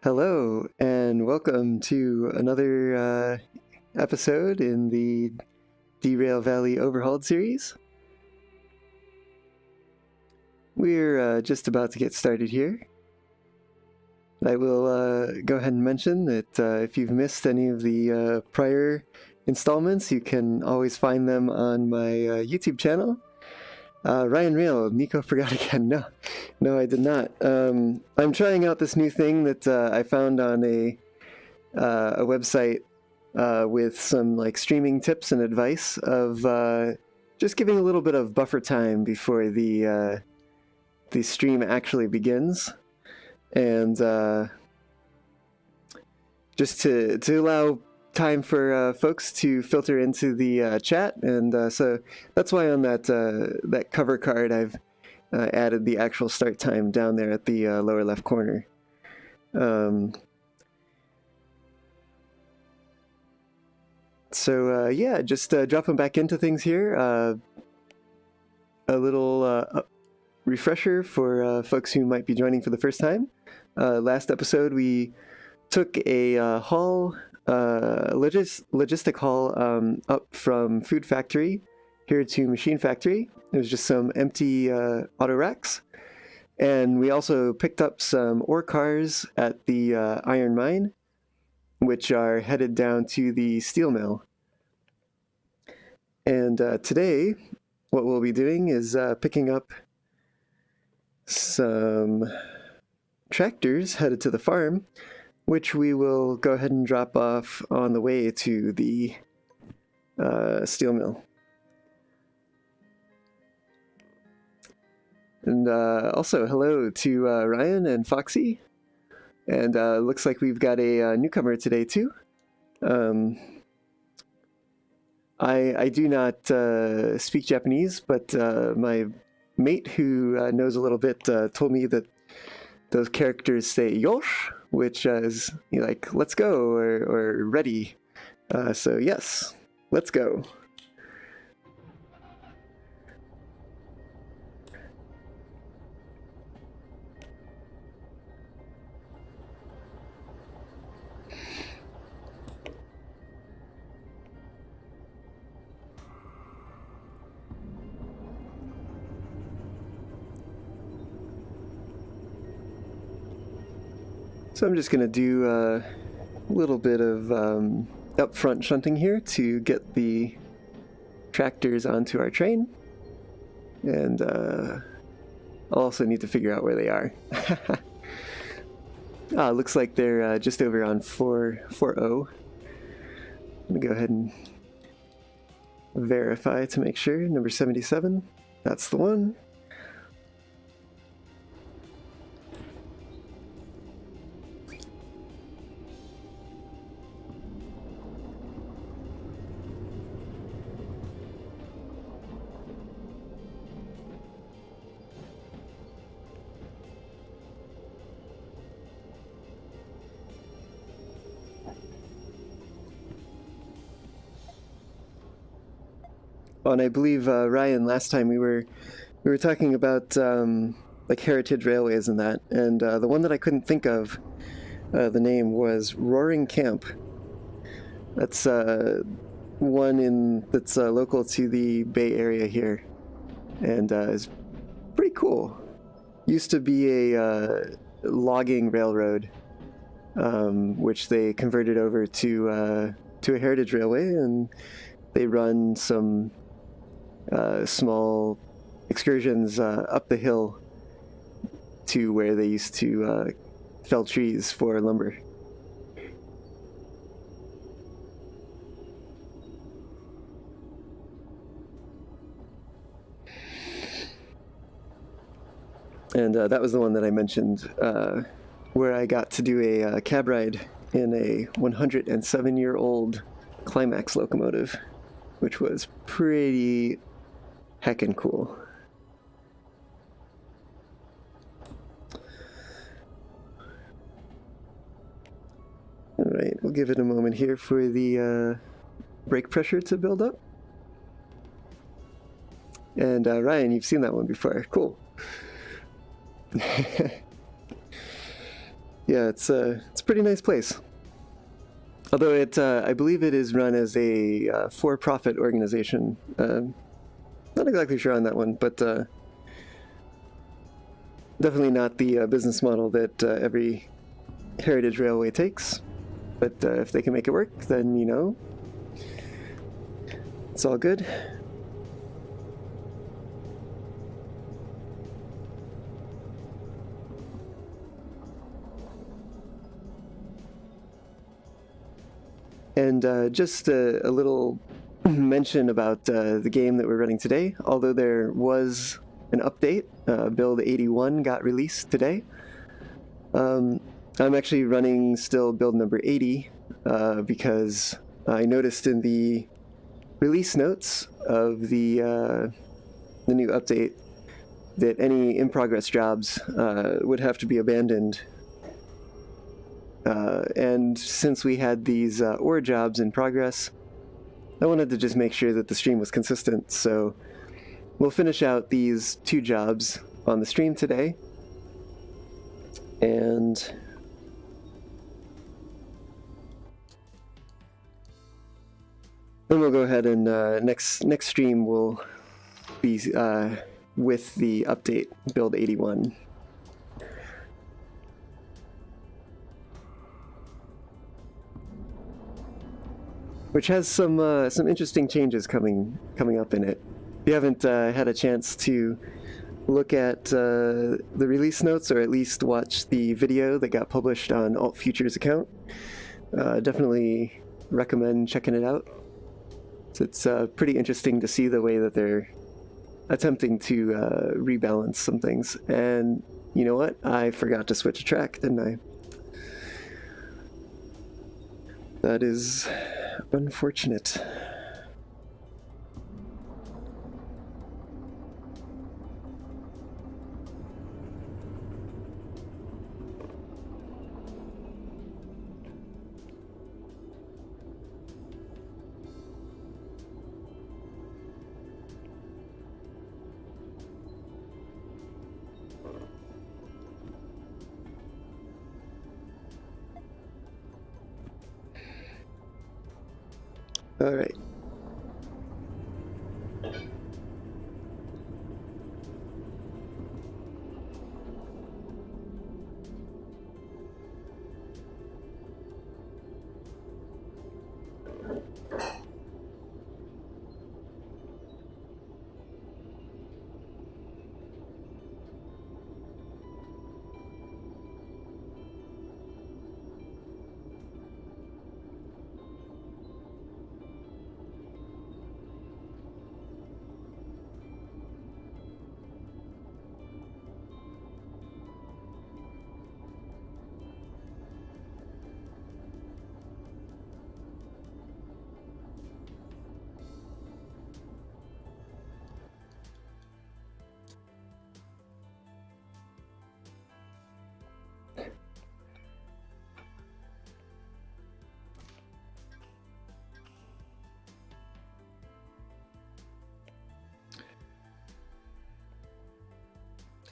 Hello, and welcome to another episode in the Derail Valley Overhauled series. We're just about to get started here. I will go ahead and mention that if you've missed any of the prior installments, you can always find them on my YouTube channel. Ryan Rail, Nico forgot again. No, I did not. I'm trying out this new thing that I found on a website with some like streaming tips and advice of just giving a little bit of buffer time before the stream actually begins, and just to allow time for folks to filter into the chat, and so that's why on that cover card I've added the actual start time down there at the lower left corner. So yeah, just dropping back into things here. A little refresher for folks who might be joining for the first time. Last episode we took a logistic haul up from Food Factory here to Machine Factory. It was just some empty auto racks, and we also picked up some ore cars at the iron mine, which are headed down to the steel mill. And today what we'll be doing is picking up some tractors headed to the farm, which we will go ahead and drop off on the way to the steel mill. And also hello to Ryan and Foxy, and looks like we've got a newcomer today too. I do not speak Japanese, but my mate who knows a little bit told me that those characters say yosh, which is like let's go or ready. So yes, let's go. So I'm just going to do a little bit of upfront shunting here to get the tractors onto our train, and I'll also need to figure out where they are. Looks like they're just over on 440. I'm going to go ahead and verify to make sure. Number 77, that's the one. Oh, and I believe Ryan, last time we were talking about like heritage railways and that, and the one that I couldn't think of the name was Roaring Camp. That's one that's local to the Bay Area here, and is pretty cool. Used to be a logging railroad, which they converted over to a heritage railway, and they run some small excursions up the hill to where they used to fell trees for lumber. And that was the one that I mentioned where I got to do a cab ride in a 107-year-old Climax locomotive, which was pretty heckin' cool. Alright, we'll give it a moment here for the brake pressure to build up. And Ryan, you've seen that one before. Cool. Yeah, it's a pretty nice place. Although I believe it is run as a for-profit organization. Not exactly sure on that one, but definitely not the business model that every heritage railway takes. But if they can make it work, then, you know, it's all good. And just a little mention about the game that we're running today. Although there was an update, build 81 got released today. I'm actually running still build number 80 because I noticed in the release notes of the new update that any in-progress jobs would have to be abandoned. And since we had these ore jobs in progress, I wanted to just make sure that the stream was consistent, so we'll finish out these 2 jobs on the stream today. And then we'll go ahead and next stream will be with the update build 81. Which has some interesting changes coming up in it. If you haven't had a chance to look at the release notes, or at least watch the video that got published on Alt Future's account, definitely recommend checking it out. So it's pretty interesting to see the way that they're attempting to rebalance some things. And you know what? I forgot to switch a track, didn't I? That is unfortunate. All right.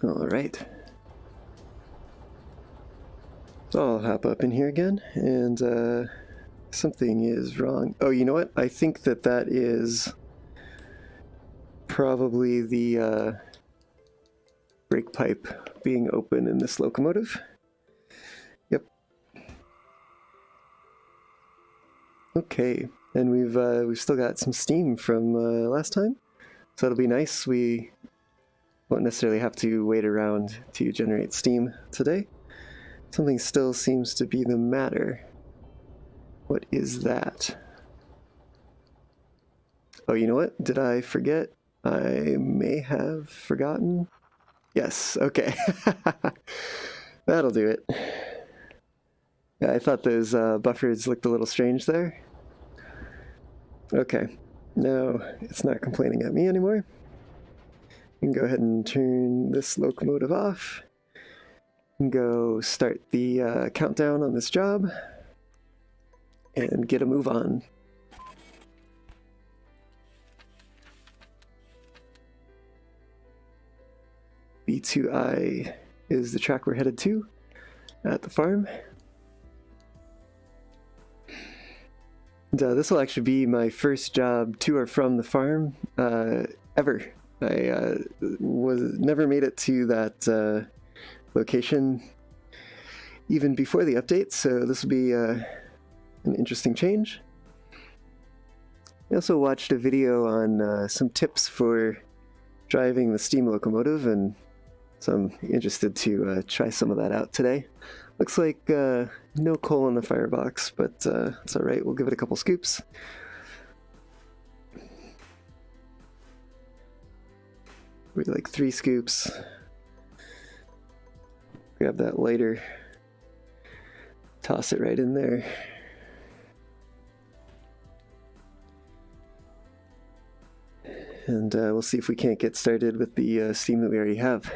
All right. So I'll hop up in here again, and something is wrong. Oh, you know what? I think that is probably the brake pipe being open in this locomotive. Yep. Okay, and we've still got some steam from last time, so it'll be nice. We won't necessarily have to wait around to generate steam today. Something still seems to be the matter. What is that? Oh, you know what? Did I forget? I may have forgotten. Yes, okay. That'll do it. Yeah, I thought those buffers looked a little strange there. Okay, now it's not complaining at me anymore. We can go ahead and turn this locomotive off. And go start the countdown on this job and get a move on. B2I is the track we're headed to. at the farm. And, this will actually be my first job to or from the farm ever. I never made it to that location even before the update, so this will be an interesting change. I also watched a video on some tips for driving the steam locomotive, and so I'm interested to try some of that out today. Looks like no coal in the firebox, but it's alright, we'll give it a couple scoops. Maybe like 3 scoops. Grab that lighter, toss it right in there. And we'll see if we can't get started with the steam that we already have.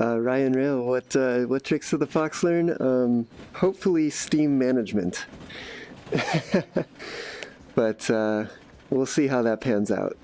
Ryan Rail, what tricks did the fox learn? Hopefully steam management. But we'll see how that pans out.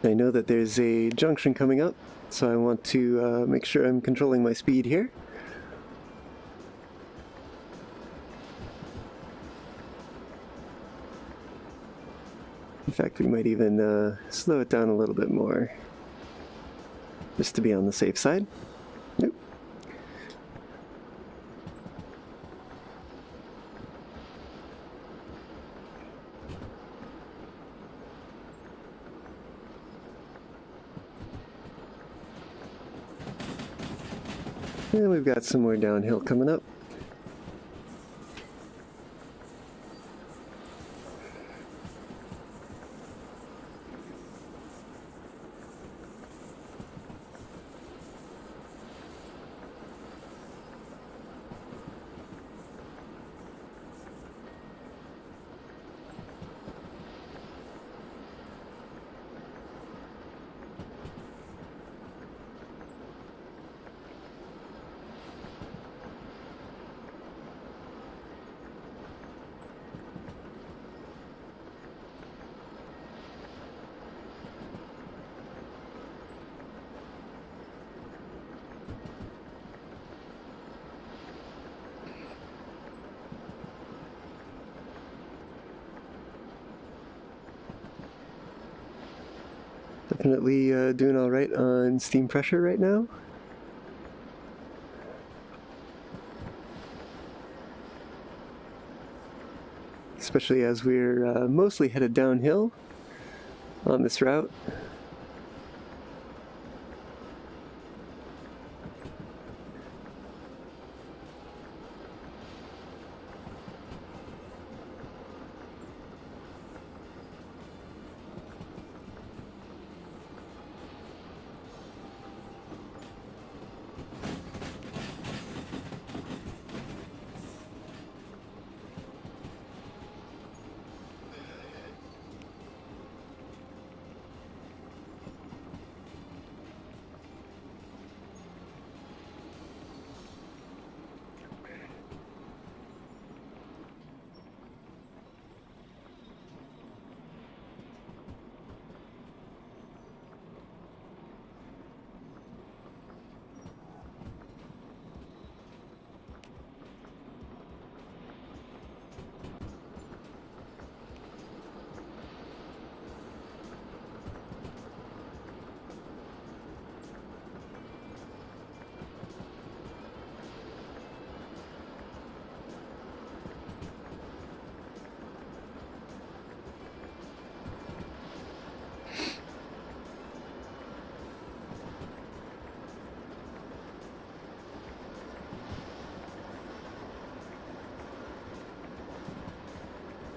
I know that there's a junction coming up, so I want to make sure I'm controlling my speed here. fact, we might even slow it down a little bit more, just to be on the safe side. Nope. And we've got some more downhill coming up. Definitely doing all right on steam pressure right now. Especially as we're mostly headed downhill on this route.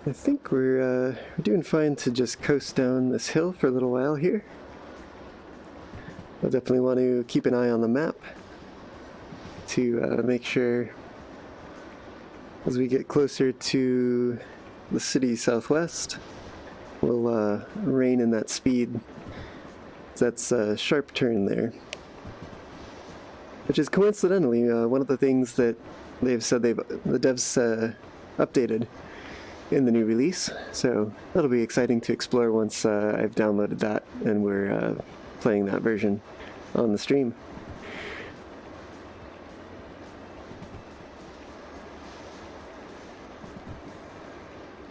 I think we're doing fine to just coast down this hill for a little while here. I'll definitely want to keep an eye on the map to make sure as we get closer to the city southwest, we'll rein in that speed. That's a sharp turn there. Which is coincidentally one of the things that they've said the devs updated in the new release, so that'll be exciting to explore once I've downloaded that and we're playing that version on the stream.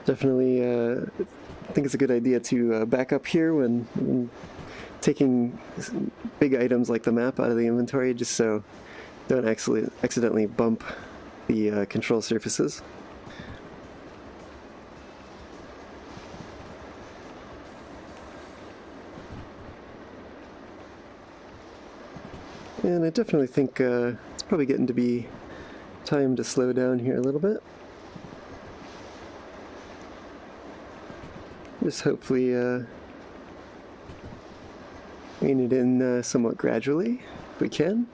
Definitely I think it's a good idea to back up here when taking big items like the map out of the inventory, just so don't accidentally bump the control surfaces. And I definitely think it's probably getting to be time to slow down here a little bit. Just hopefully rein it in somewhat gradually, if we can.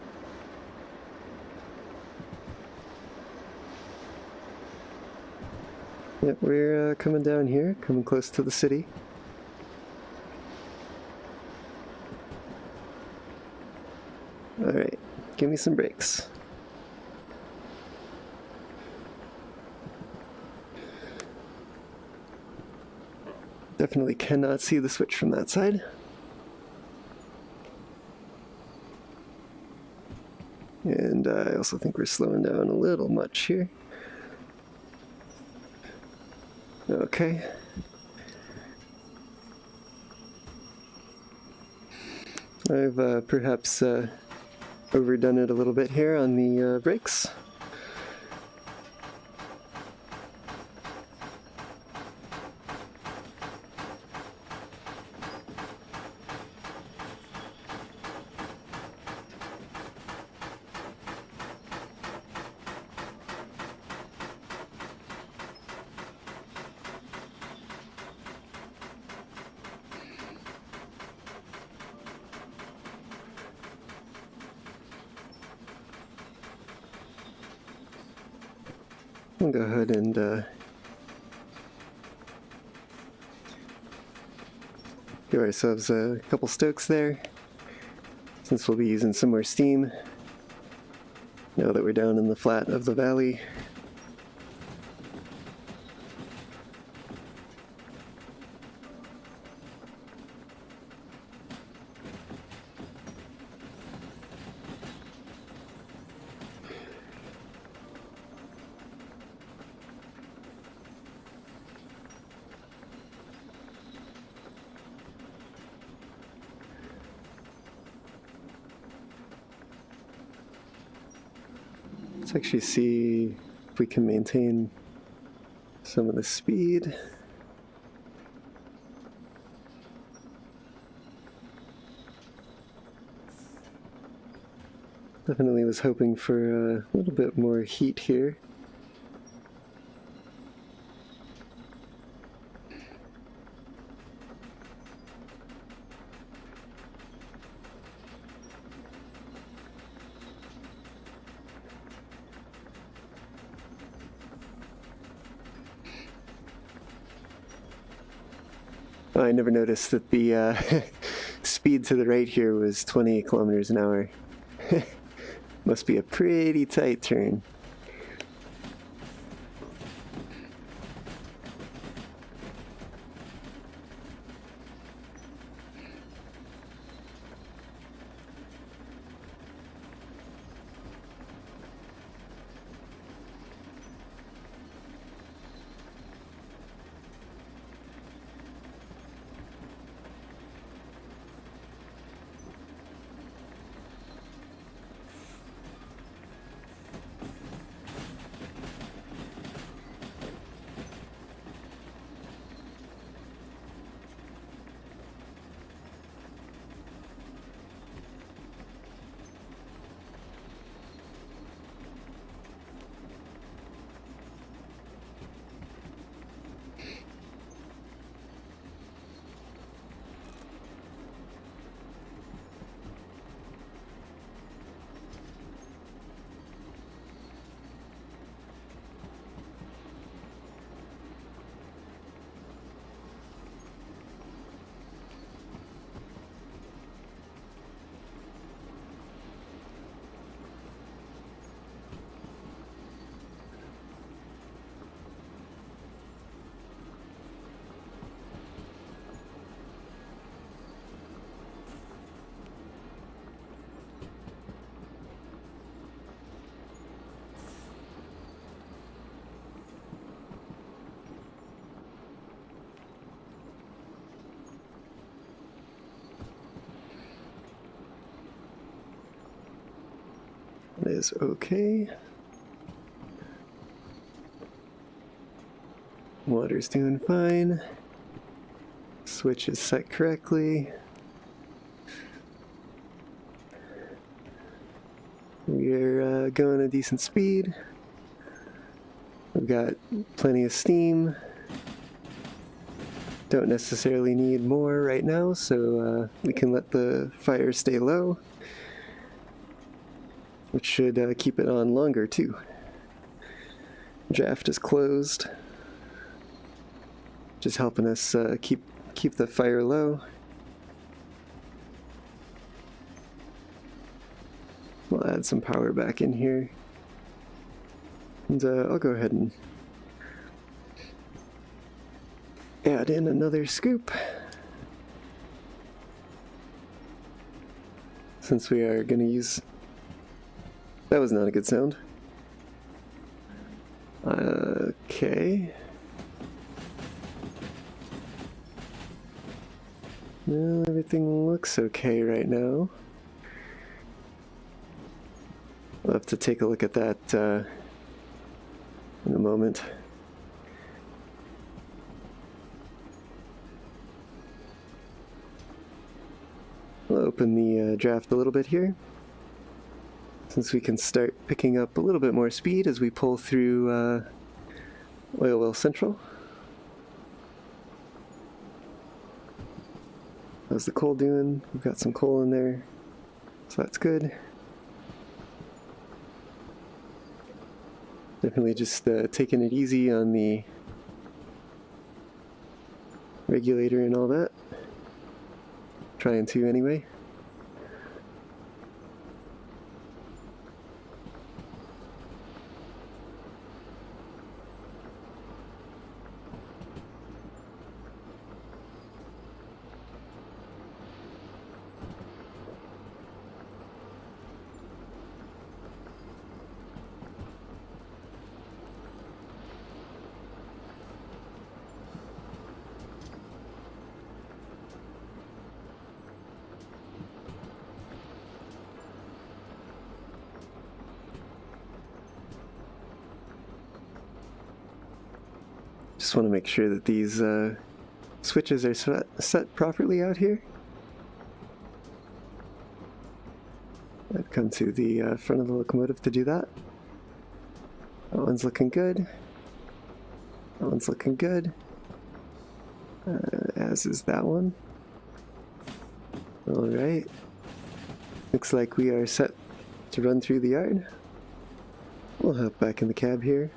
Yep, we're coming down here, coming close to the city. Alright, give me some brakes. Definitely cannot see the switch from that side. And I also think we're slowing down a little much here. Okay. I've perhaps overdone it a little bit here on the brakes. We'll go ahead and give ourselves a couple stokes there, since we'll be using some more steam now that we're down in the flat of the valley. Let's actually see if we can maintain some of the speed. Definitely was hoping for a little bit more heat here. I never noticed that the speed to the right here was 20 kilometers an hour. Must be a pretty tight turn. That is okay. Water's doing fine. Switch is set correctly. We're going a decent speed. We've got plenty of steam. Don't necessarily need more right now, so we can let the fire stay low, which should keep it on longer too. Draft is closed, just helping us keep the fire low. We'll add some power back in here, and I'll go ahead and add in another scoop, since we are going to use... That was not a good sound. Okay. Well, everything looks okay right now. We'll have to take a look at that in a moment. We'll open the draft a little bit here, since we can start picking up a little bit more speed as we pull through Oil Well Central. How's the coal doing? We've got some coal in there, so that's good. Definitely just taking it easy on the regulator and all that. Trying to anyway. Just want to make sure that these switches are set properly out here. I've come to the front of the locomotive to do that. That one's looking good. That one's looking good. As is that one. Alright. Looks like we are set to run through the yard. We'll hop back in the cab here.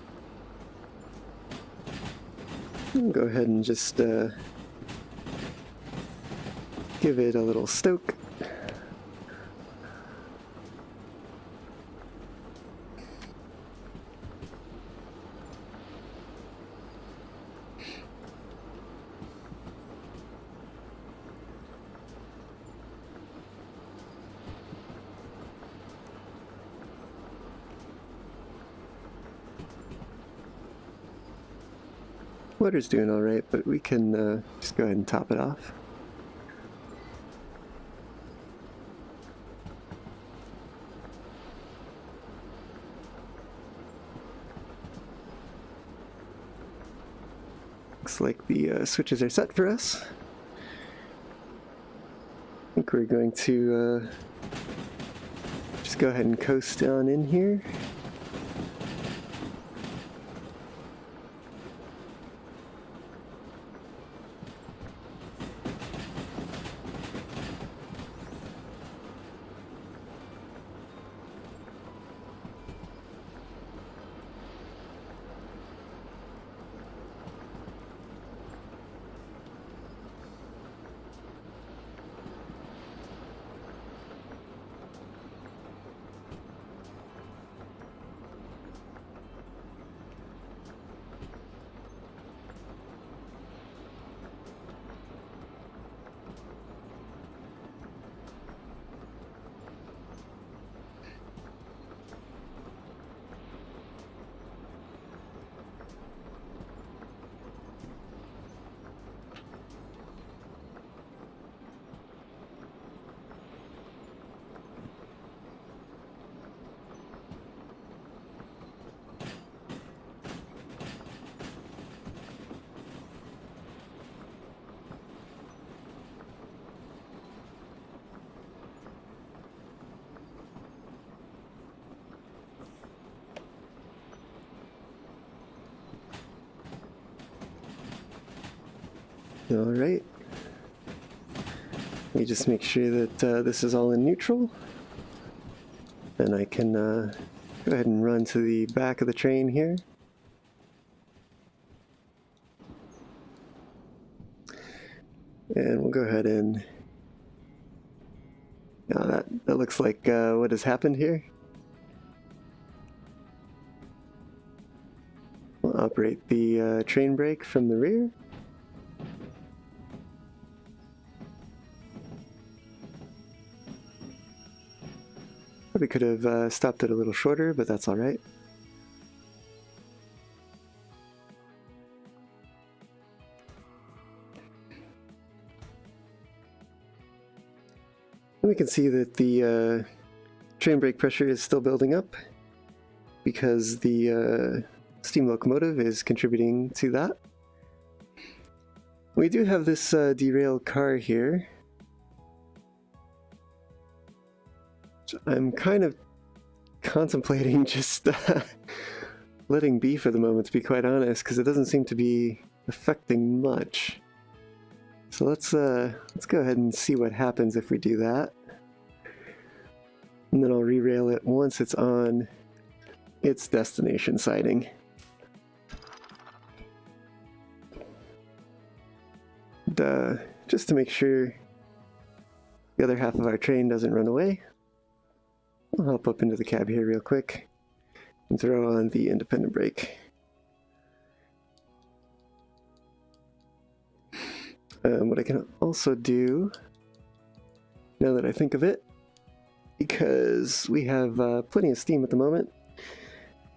Go ahead and just give it a little stoke. Water's doing alright, but we can just go ahead and top it off. Looks like the switches are set for us. I think we're going to just go ahead and coast on in here. Alright. Let me just make sure that this is all in neutral. Then I can go ahead and run to the back of the train here. And we'll go ahead and... Now that looks like what has happened here. We'll operate the train brake from the rear. Probably could have stopped it a little shorter, but that's all right. can see that the train brake pressure is still building up because the steam locomotive is contributing to that. We do have this derailed car here. I'm kind of contemplating just letting be for the moment, to be quite honest, because it doesn't seem to be affecting much. So let's go ahead and see what happens if we do that. And then I'll re-rail it once it's on its destination siding. And, just to make sure the other half of our train doesn't run away, I'll hop up into the cab here real quick and throw on the independent brake. What I can also do, now that I think of it, because we have plenty of steam at the moment,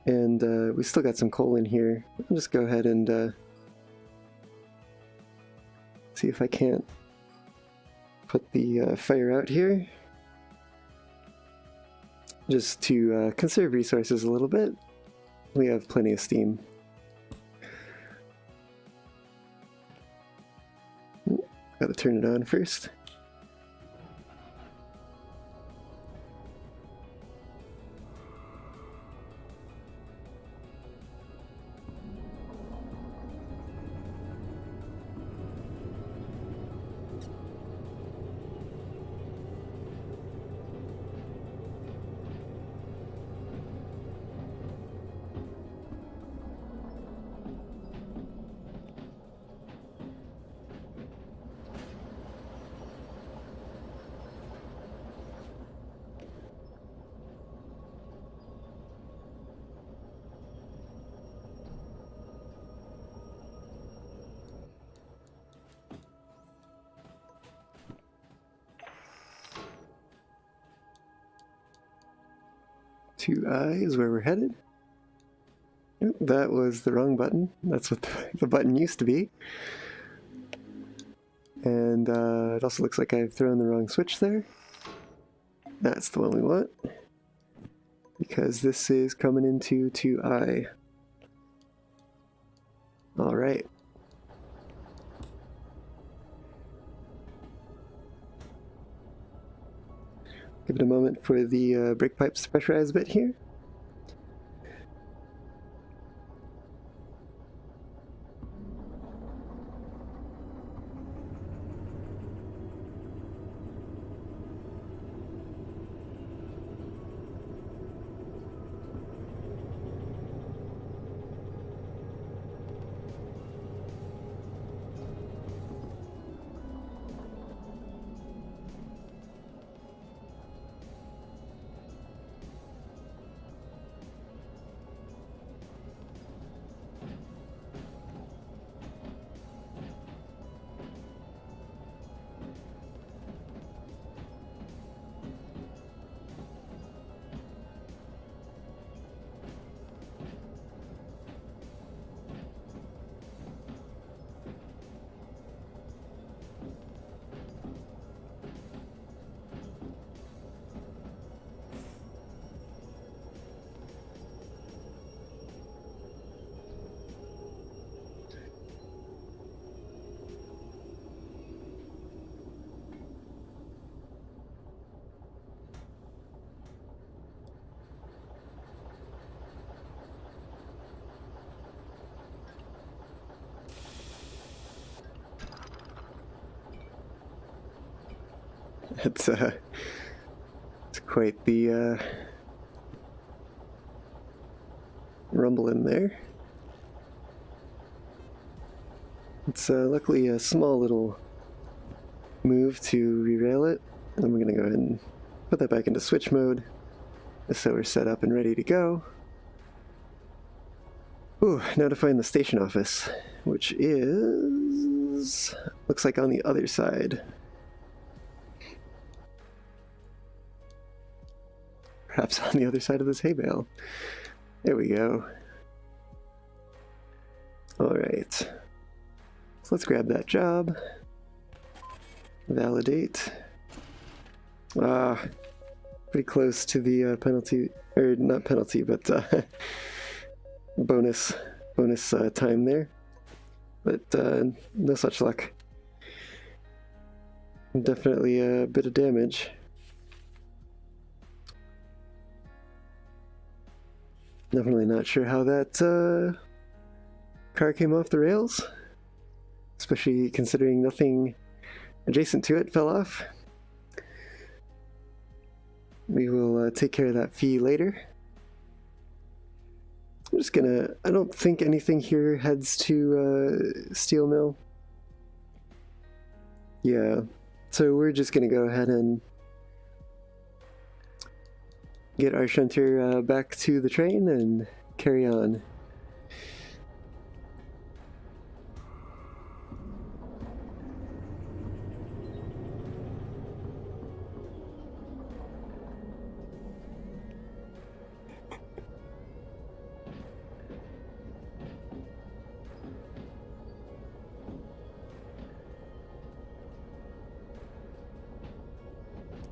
and we still got some coal in here, I'll just go ahead and see if I can't put the fire out here, just to conserve resources a little bit. We have plenty of steam. Gotta turn it on first. To I is where we're headed. Oop, that was the wrong button. That's what the button used to be. And it also looks like I've thrown the wrong switch there. That's the one we want, because this is coming into 2I. Alright. Give it a moment for the brake pipes to pressurize a bit here. It's quite the rumble in there. It's luckily a small little move to re-rail it, and we're going to go ahead and put that back into switch mode, so we're set up and ready to go. Ooh, now to find the station office, which is, looks like on the other side. Perhaps on the other side of this hay bale. There we go. Alright. So let's grab that job. Validate. Pretty close to the penalty, or not penalty, but bonus time there. But no such luck. Definitely a bit of damage. Definitely not sure how that car came off the rails, especially considering nothing adjacent to it fell off. We will take care of that fee later. I'm just gonna, I don't think anything here heads to Steel Mill. Yeah, so we're just gonna go ahead and get our shunter back to the train and carry on.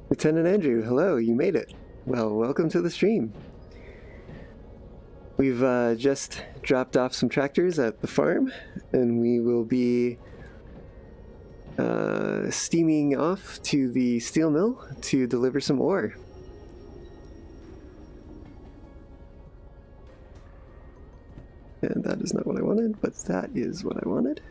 Lieutenant Andrew, hello, you made it. Well, welcome to the stream. We've just dropped off some tractors at the farm, and we will be steaming off to the steel mill to deliver some ore. And that is not what I wanted, but that is what I wanted.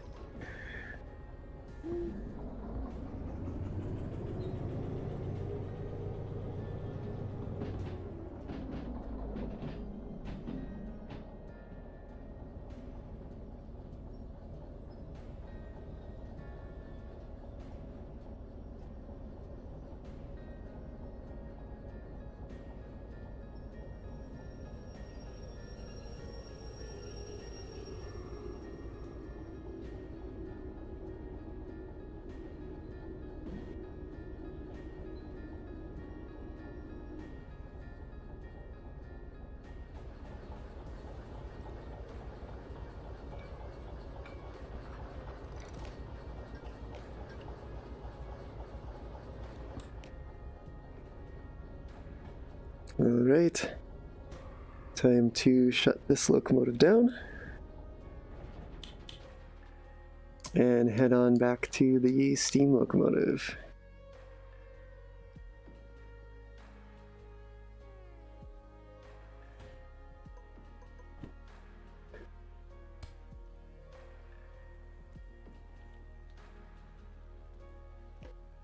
Alright, time to shut this locomotive down and head on back to the steam locomotive.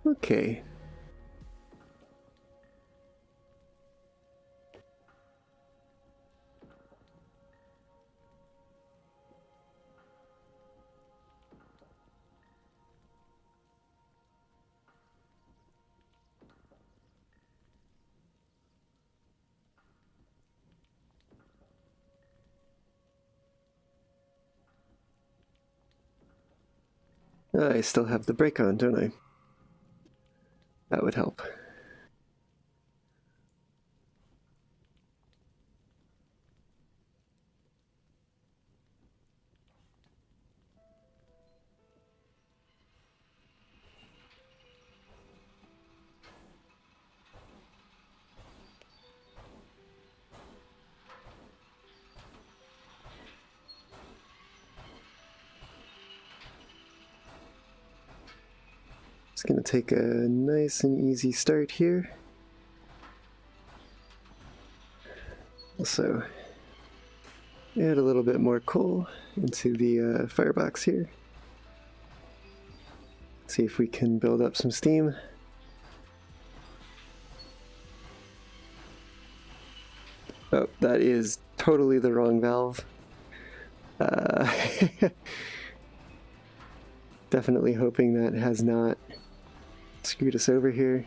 Okay. I still have the brake on, don't I? That would help. It's going to take a nice and easy start here. Also, add a little bit more coal into the firebox here. See if we can build up some steam. Oh, that is totally the wrong valve. Definitely hoping that has not screwed us over here.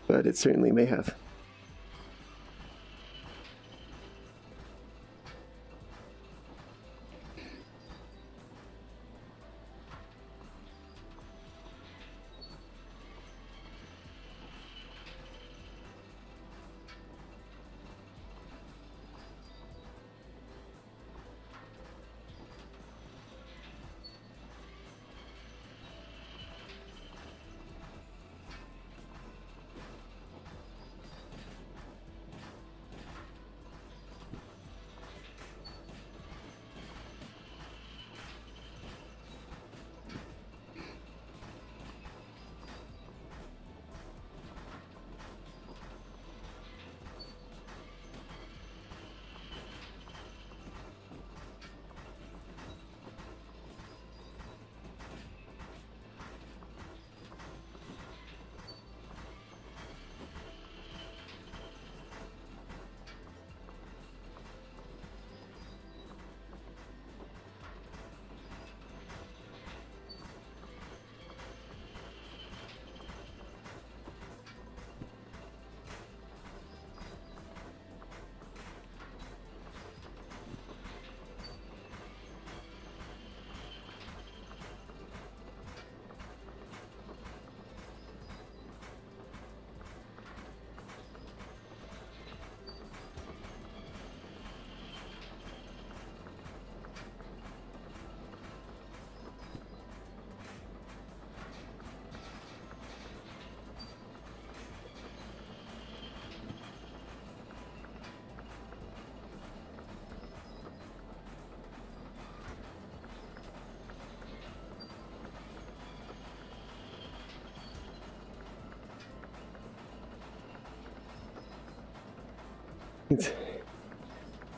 But it certainly may have.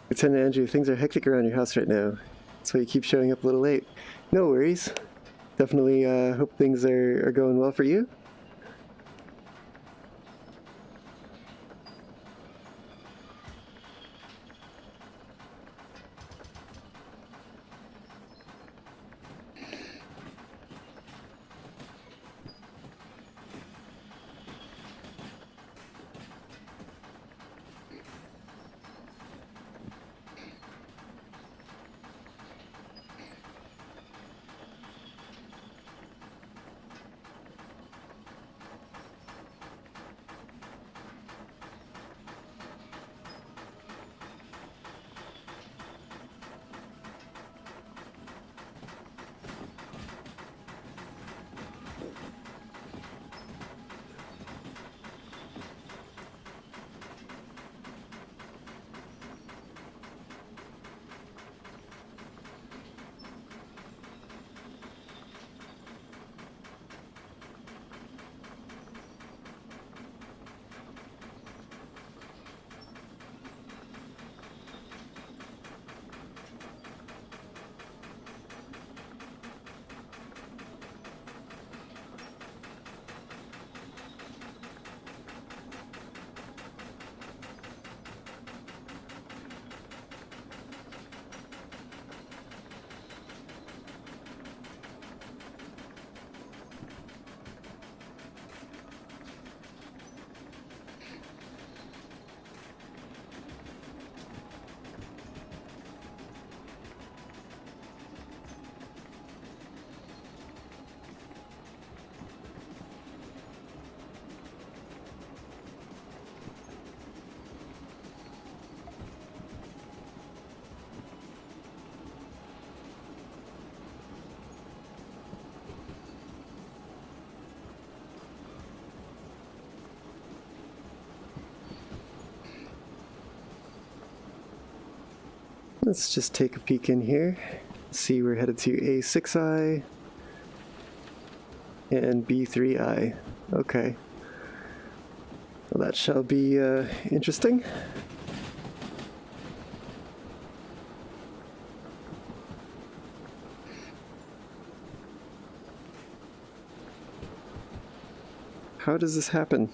Lieutenant Andrew, things are hectic around your house right now. That's why you keep showing up a little late. No worries. Definitely hope things are going well for you. Let's just take a peek in here. See, we're headed to A6I and B3I. Okay. Well, that shall be interesting. How does this happen?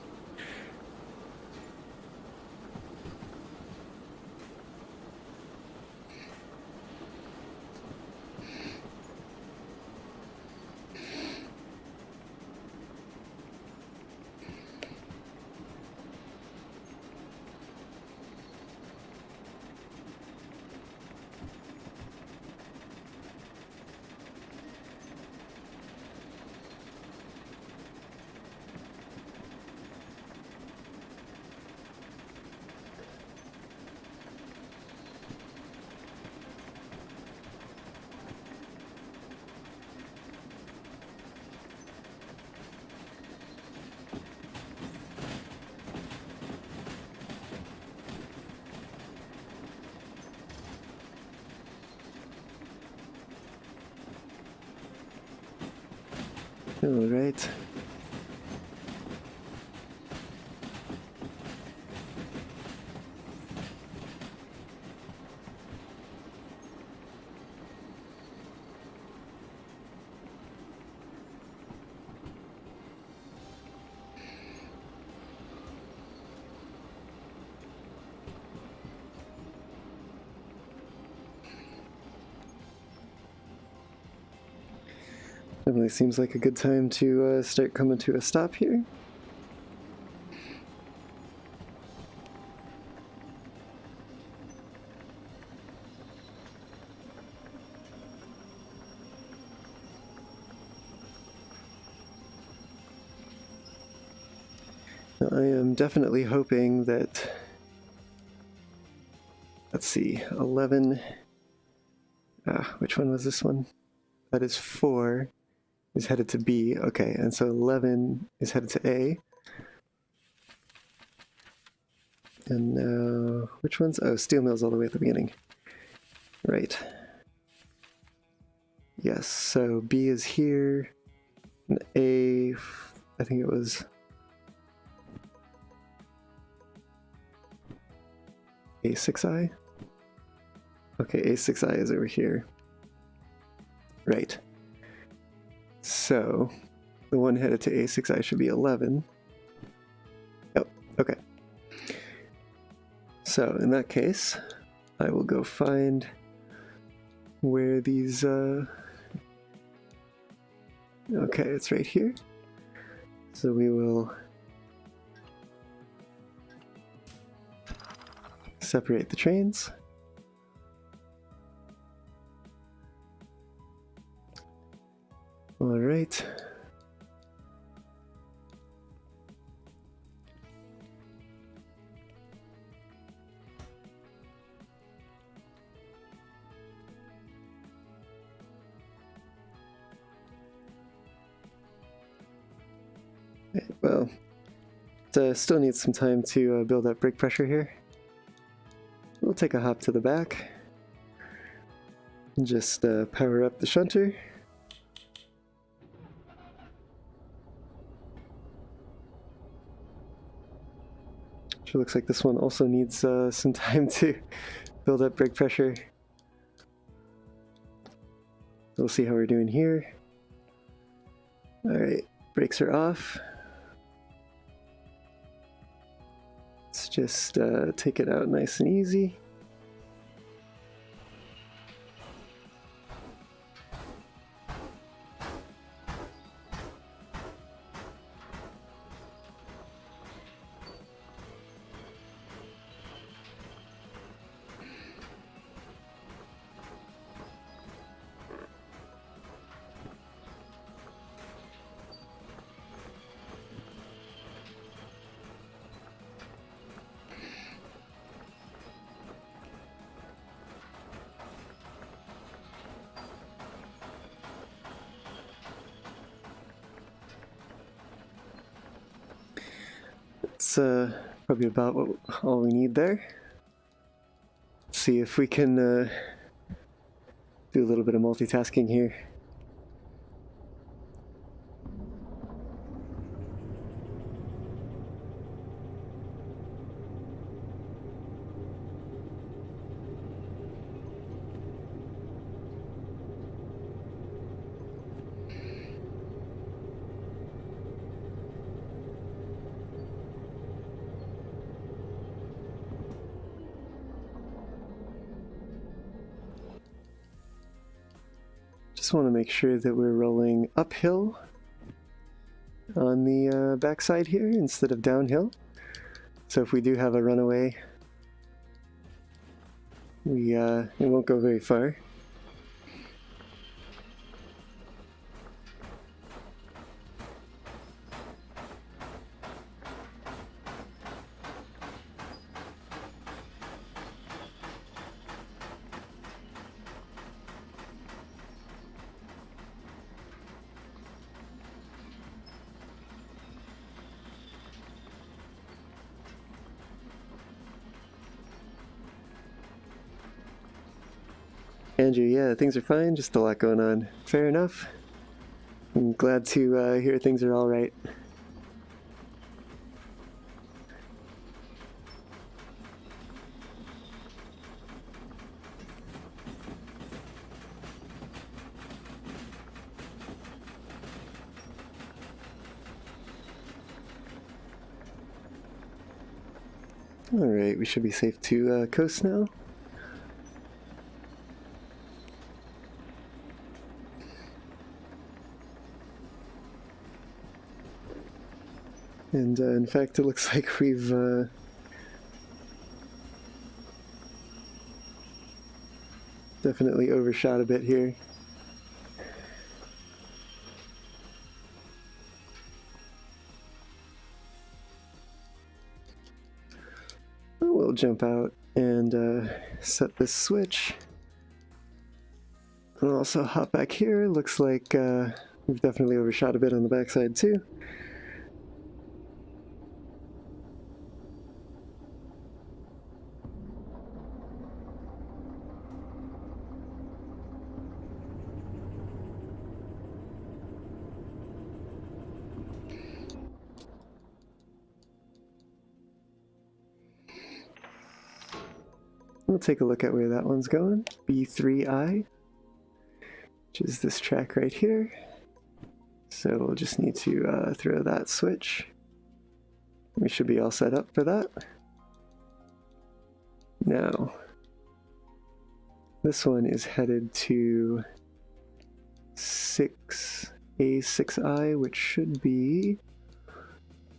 All right. Definitely seems like a good time to start coming to a stop here. I am definitely hoping that, let's see, 11, which one was this one? That is 4, is headed to B, okay, and so 11 is headed to A. And now, which one's, oh, steel mill's all the way at the beginning. Right. Yes, so B is here, and A, I think it was A6i? Okay, A6i is over here. Right. So, the one headed to A6i should be 11. Oh, okay. So, in that case, I will go find where these, okay, it's right here. So we will separate the trains. All right. Well, it still needs some time to build up brake pressure here. We'll take a hop to the back and just power up the shunter. Sure looks like this one also needs some time to build up brake pressure. We'll see how we're doing here. Alright, brakes are off. Let's just take it out nice and easy. That's probably about all we need there. Let's see if we can do a little bit of multitasking here. Just want to make sure that we're rolling uphill on the backside here instead of downhill. So if we do have a runaway, it won't go very far. Andrew, yeah, things are fine, just a lot going on. Fair enough. I'm glad to hear things are all right. Alright, we should be safe to coast now. And in fact, it looks like we've definitely overshot a bit here. We'll jump out and set this switch. And also hop back here. Looks like we've definitely overshot a bit on the backside too. we'll take a look at where that one's going. B3I, which is this track right here. So we'll just need to throw that switch. We should be all set up for that. Now, this one is headed to 6A6I, which should be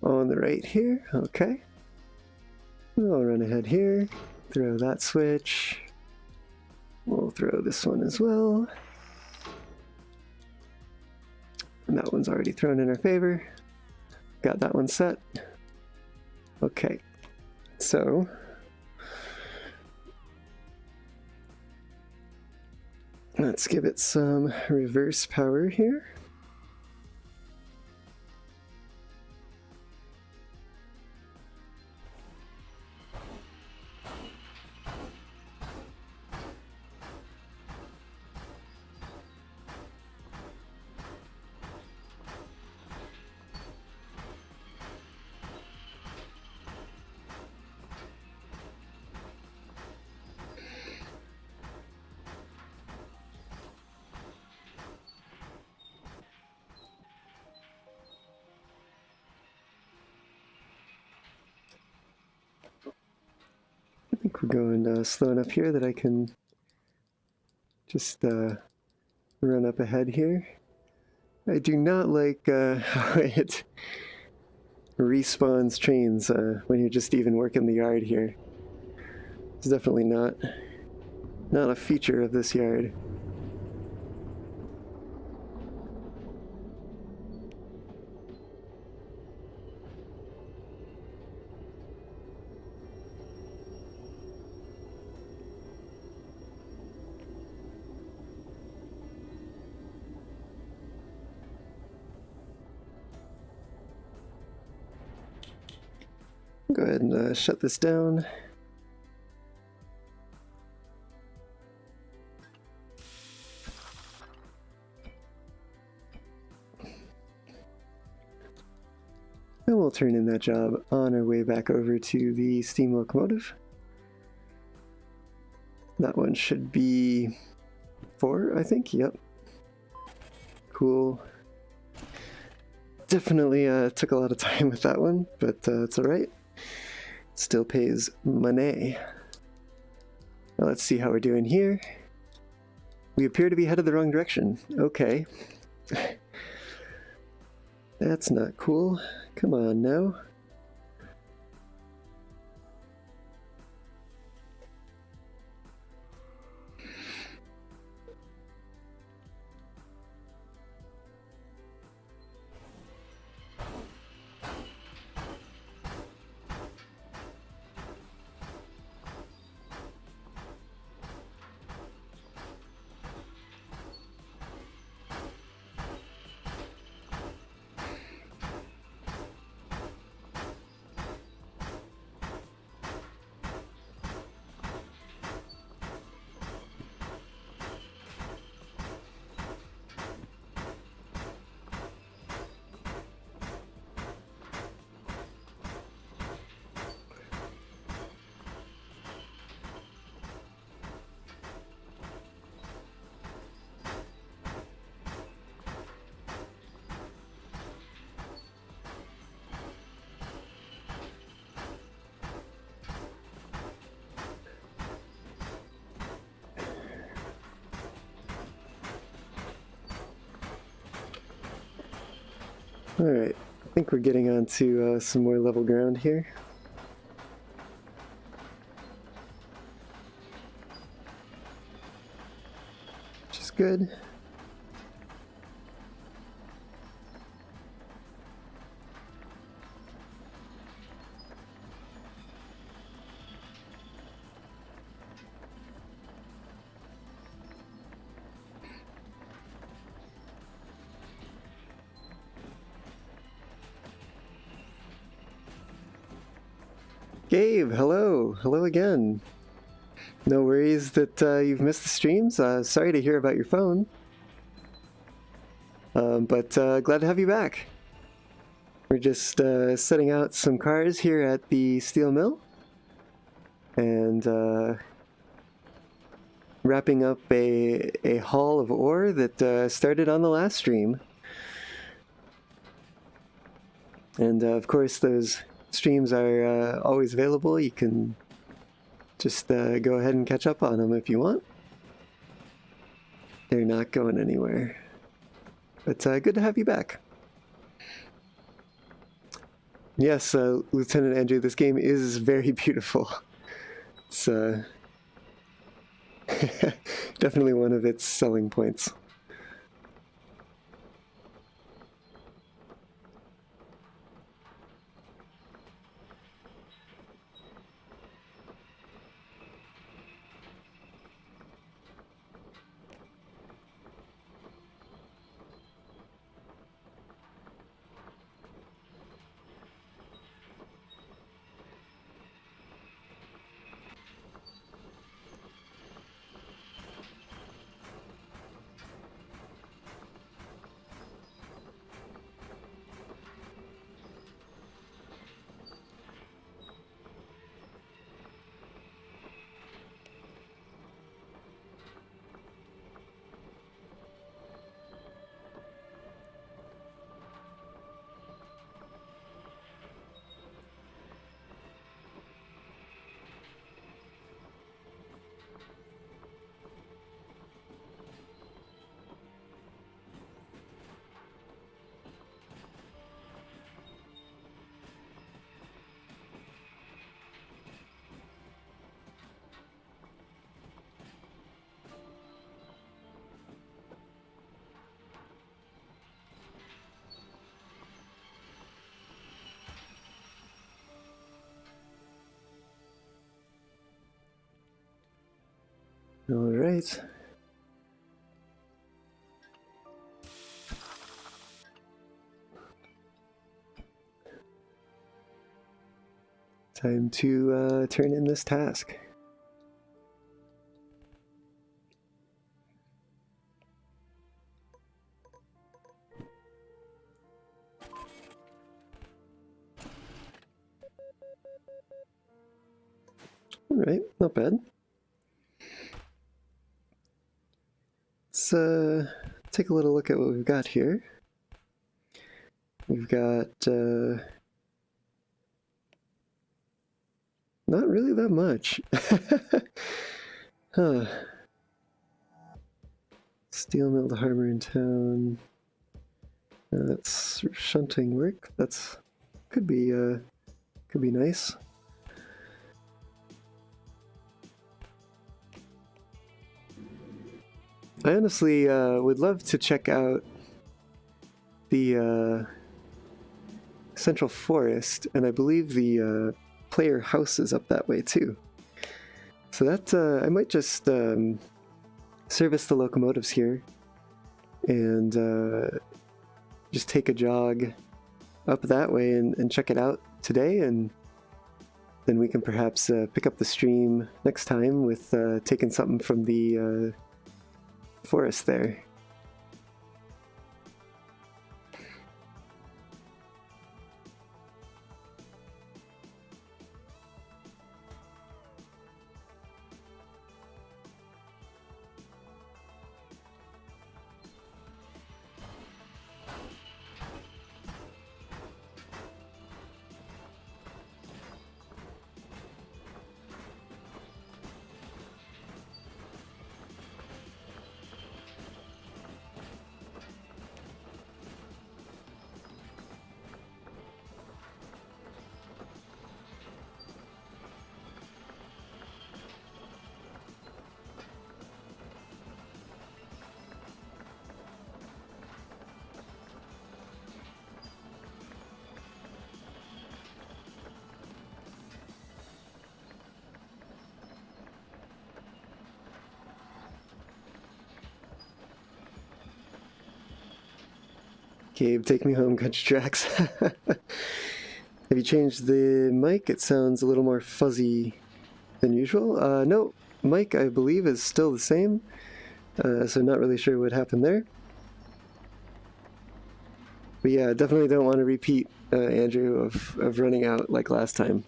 on the right here. Okay. I'll run ahead here, throw that switch. We'll throw this one as well. And that one's already thrown in our favor. Got that one set. Okay, so let's give it some reverse power here. I think we're going slow enough here that I can just run up ahead here. I do not like how it respawns trains when you're just even working the yard here. It's definitely not a feature of this yard. Go ahead and shut this down. And we'll turn in that job on our way back over to the steam locomotive. That one should be 4, I think. Yep. Cool. Definitely took a lot of time with that one, but it's alright. Still pays money. Now let's see how we're doing here. We appear to be headed the wrong direction. Okay. That's not cool. Come on now. Alright, I think we're getting onto some more level ground here. Which is good. Gabe, hello. Hello again. No worries that you've missed the streams. Sorry to hear about your phone. But glad to have you back. We're just setting out some cars here at the steel mill. And wrapping up a haul of ore that started on the last stream. And of course, those streams are always available. You can just go ahead and catch up on them if you want. They're not going anywhere. But good to have you back. Yes, Lieutenant Andrew, this game is very beautiful. It's definitely one of its selling points. All right. Time to turn in this task. All right, not bad. Let's take a little look at what we've got here. We've got not really that much. Huh. Steel milled harbor in town. That's shunting work. That's could be nice. I honestly would love to check out the Central Forest, and I believe the player house is up that way too. So that I might just service the locomotives here and just take a jog up that way and check it out today, and then we can perhaps pick up the stream next time with taking something from the forest there. Gabe, take me home, Country Tracks. Have you changed the mic? It sounds a little more fuzzy than usual. No, mic I believe is still the same, so not really sure what happened there. But yeah, definitely don't want to repeat, Andrew, of running out like last time.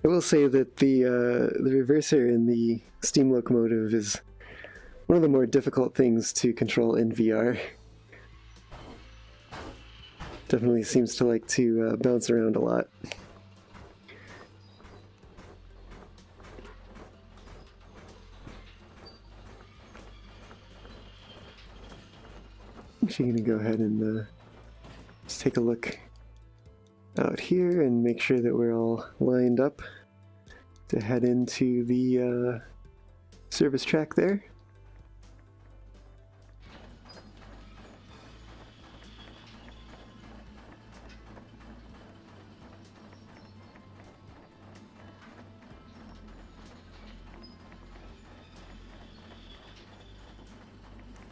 I will say that the reverser in the steam locomotive is one of the more difficult things to control in VR. Definitely seems to like to bounce around a lot. Actually gonna go ahead and just take a look out here and make sure that we're all lined up to head into the service track there.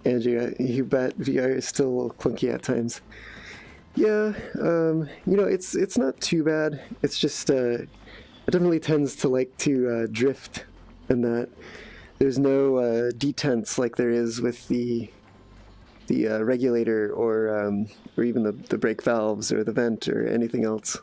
Andrew, you bet VR is still a little clunky at times. Yeah, you know, it's not too bad. It's just it definitely tends to like to drift, and that there's no detents like there is with the regulator or even the brake valves or the vent or anything else.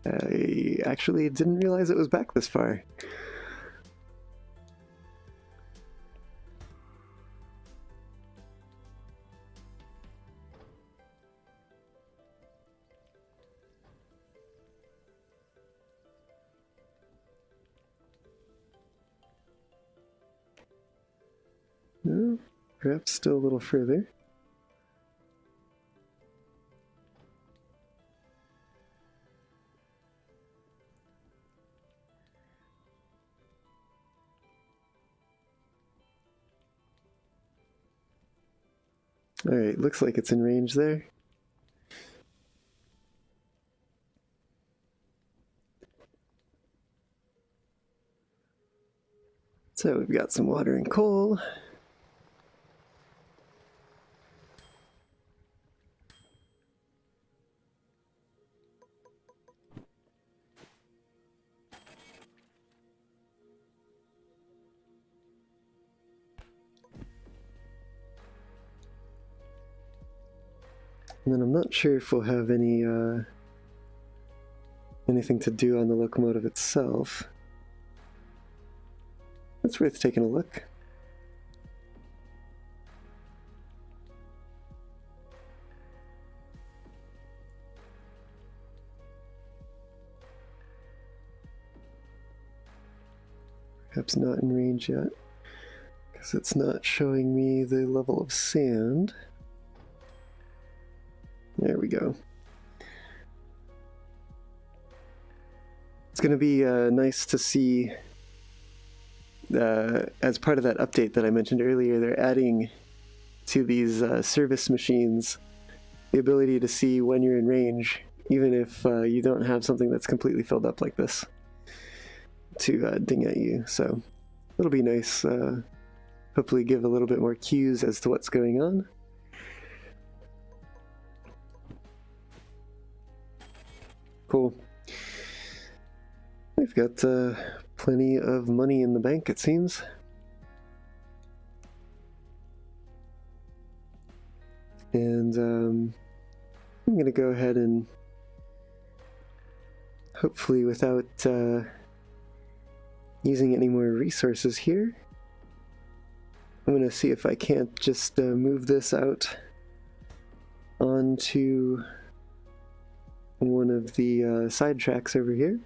I actually didn't realize it was back this far. No, perhaps still a little further. Alright, looks like it's in range there. So we've got some water and coal. And then I'm not sure if we'll have anything to do on the locomotive itself. It's worth taking a look. Perhaps not in range yet, because it's not showing me the level of sand. There we go. It's going to be nice to see, as part of that update that I mentioned earlier, they're adding to these service machines the ability to see when you're in range, even if you don't have something that's completely filled up like this to ding at you. So it'll be nice, hopefully give a little bit more cues as to what's going on. Cool. We've got plenty of money in the bank, it seems. And I'm going to go ahead and hopefully without using any more resources here, I'm going to see if I can't just move this out onto one of the side tracks over here.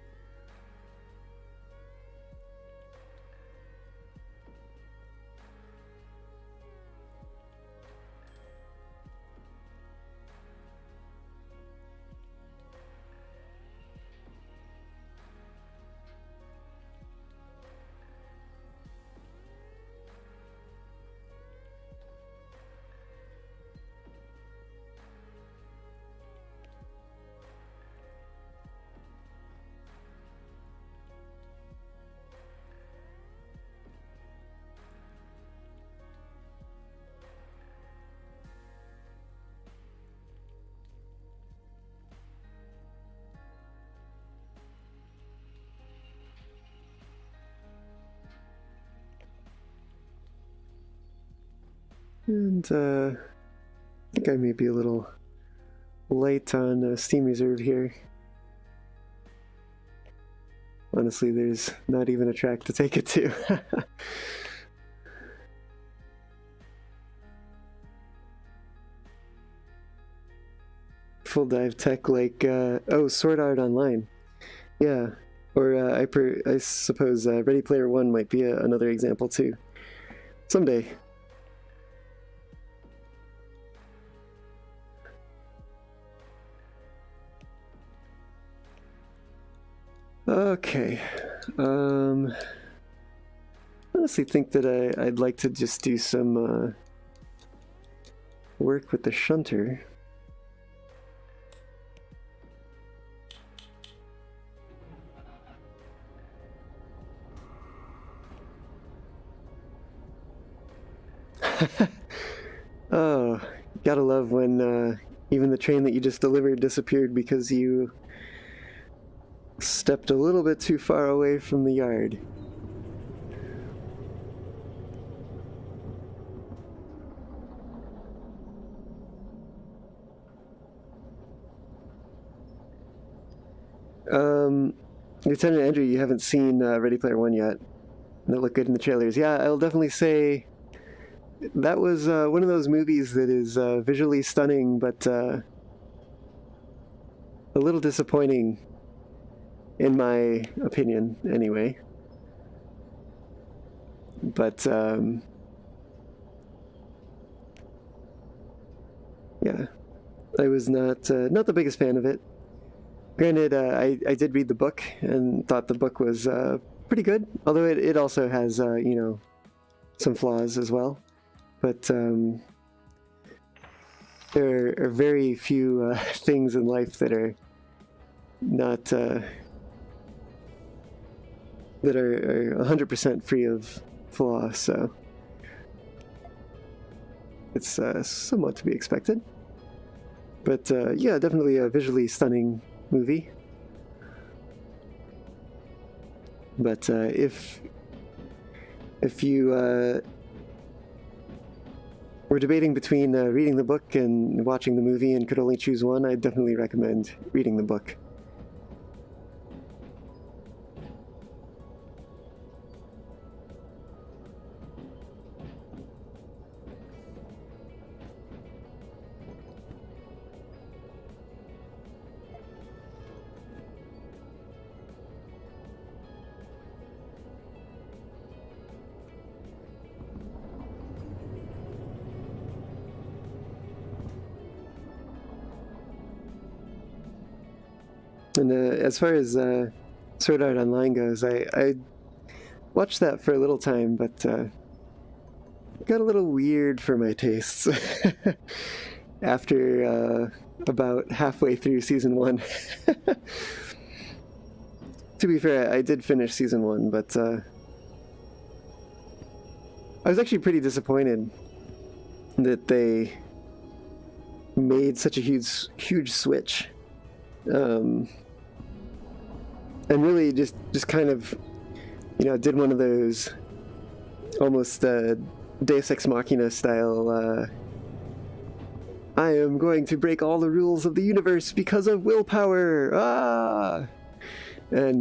And I think I may be a little light on Steam Reserve here. Honestly, there's not even a track to take it to. Full dive tech like, oh, Sword Art Online. Yeah, or I suppose Ready Player One might be another example too. Someday. Okay. I honestly think that I'd like to just do some work with the shunter. Oh, gotta love when even the train that you just delivered disappeared because you stepped a little bit too far away from the yard. Lieutenant Andrew, you haven't seen Ready Player One yet. They look good in the trailers. Yeah, I'll definitely say that was one of those movies that is visually stunning, but a little disappointing, in my opinion, anyway. But yeah, I was not the biggest fan of it. Granted, I did read the book and thought the book was pretty good, although it also has you know, some flaws as well. But there are very few things in life that are not that are 100% free of flaw, so it's somewhat to be expected. But yeah, definitely a visually stunning movie. But if you were debating between reading the book and watching the movie and could only choose one, I'd definitely recommend reading the book. And as far as Sword Art Online goes, I watched that for a little time, but it got a little weird for my tastes after about halfway through season 1. To be fair, I did finish season 1, but I was actually pretty disappointed that they made such a huge switch. And really just kind of, you know, did one of those almost Deus Ex Machina style, I am going to break all the rules of the universe because of willpower, and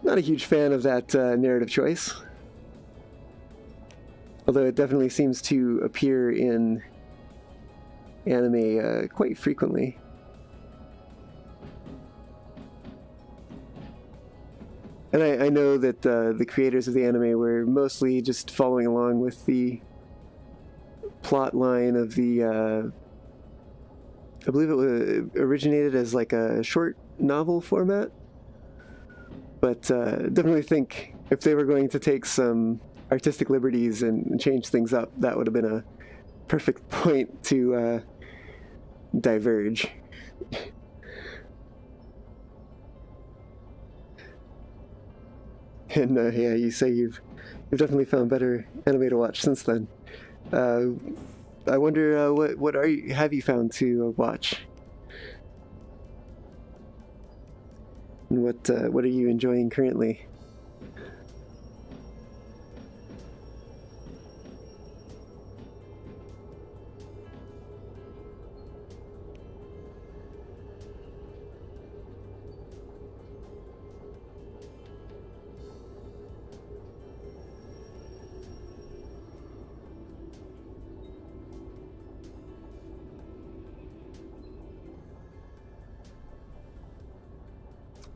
not a huge fan of that narrative choice, although it definitely seems to appear in anime quite frequently. And I know that the creators of the anime were mostly just following along with the plot line of the, I believe it originated as like a short novel format. But definitely think if they were going to take some artistic liberties and change things up, that would have been a perfect point to diverge. And yeah, you say you've definitely found better anime to watch since then. I wonder what have you found to watch, and what are you enjoying currently?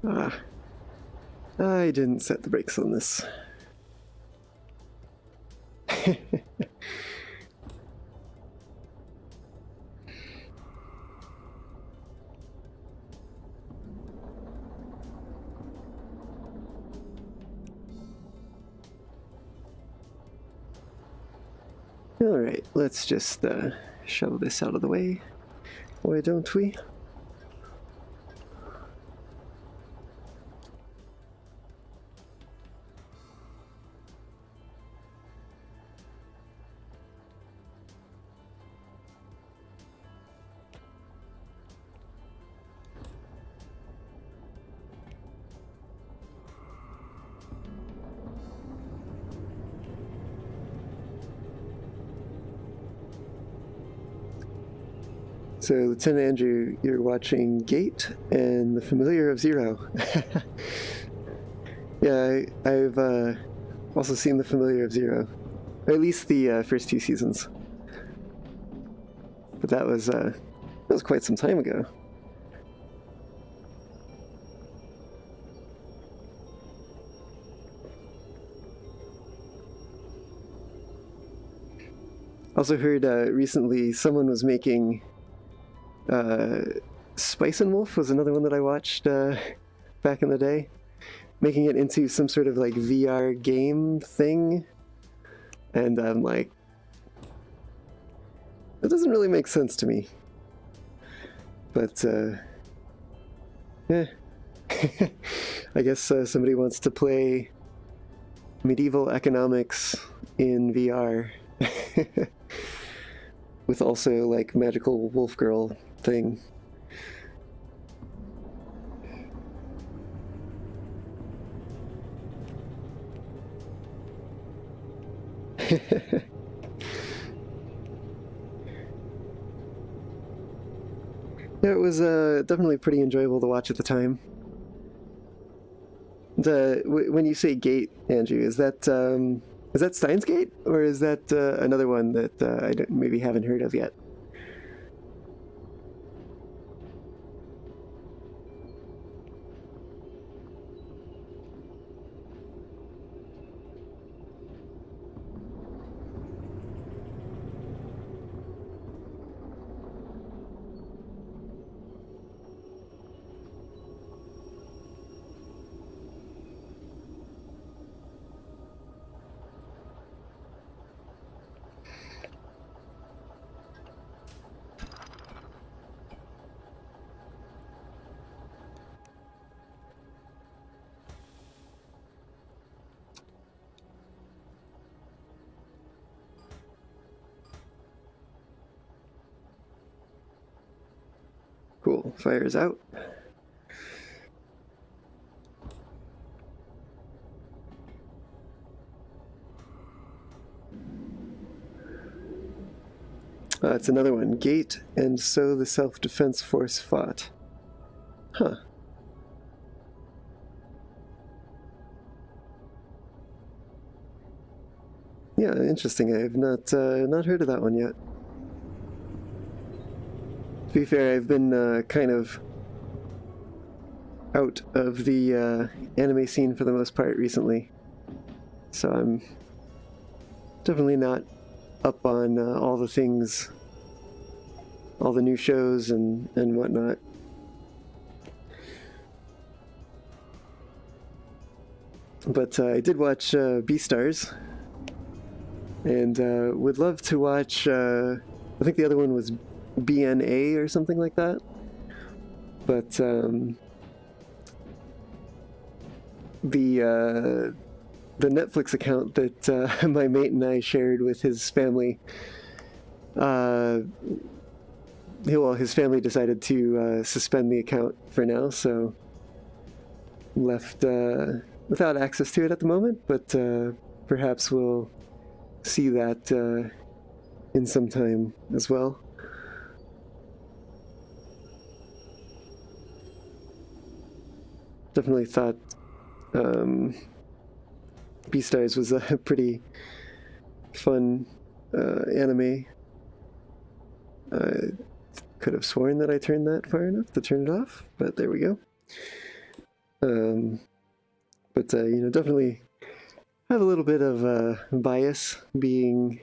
Ah, I didn't set the brakes on this. Alright, let's just shovel this out of the way. Why don't we? So, Lieutenant Andrew, you're watching Gate and the Familiar of Zero. Yeah, I've also seen the Familiar of Zero, or at least the first 2 seasons. But that was quite some time ago. Also heard recently someone was making Spice and Wolf was another one that I watched back in the day, making it into some sort of like VR game thing, and I'm like, that doesn't really make sense to me. But yeah, I guess somebody wants to play medieval economics in VR. With also like magical wolf girl thing. Yeah, it was definitely pretty enjoyable to watch at the time. When you say Gate, Andrew, is that Steins Gate, or is that another one that I maybe haven't heard of yet? Cool, fire's out. It's another one. Gate, and so the self-defense force fought. Huh. Yeah, interesting. I have not heard of that one yet. To be fair, I've been kind of out of the anime scene for the most part recently, so I'm definitely not up on all the things, all the new shows and whatnot. But I did watch Beastars, and would love to watch, I think the other one was BNA or something like that. But the Netflix account that my mate and I shared with his family, his family decided to suspend the account for now, so I'm left without access to it at the moment, but perhaps we'll see that in some time as well. Definitely thought Beastars was a pretty fun anime. I could have sworn that I turned that far enough to turn it off, but there we go. But you know, definitely have a little bit of bias being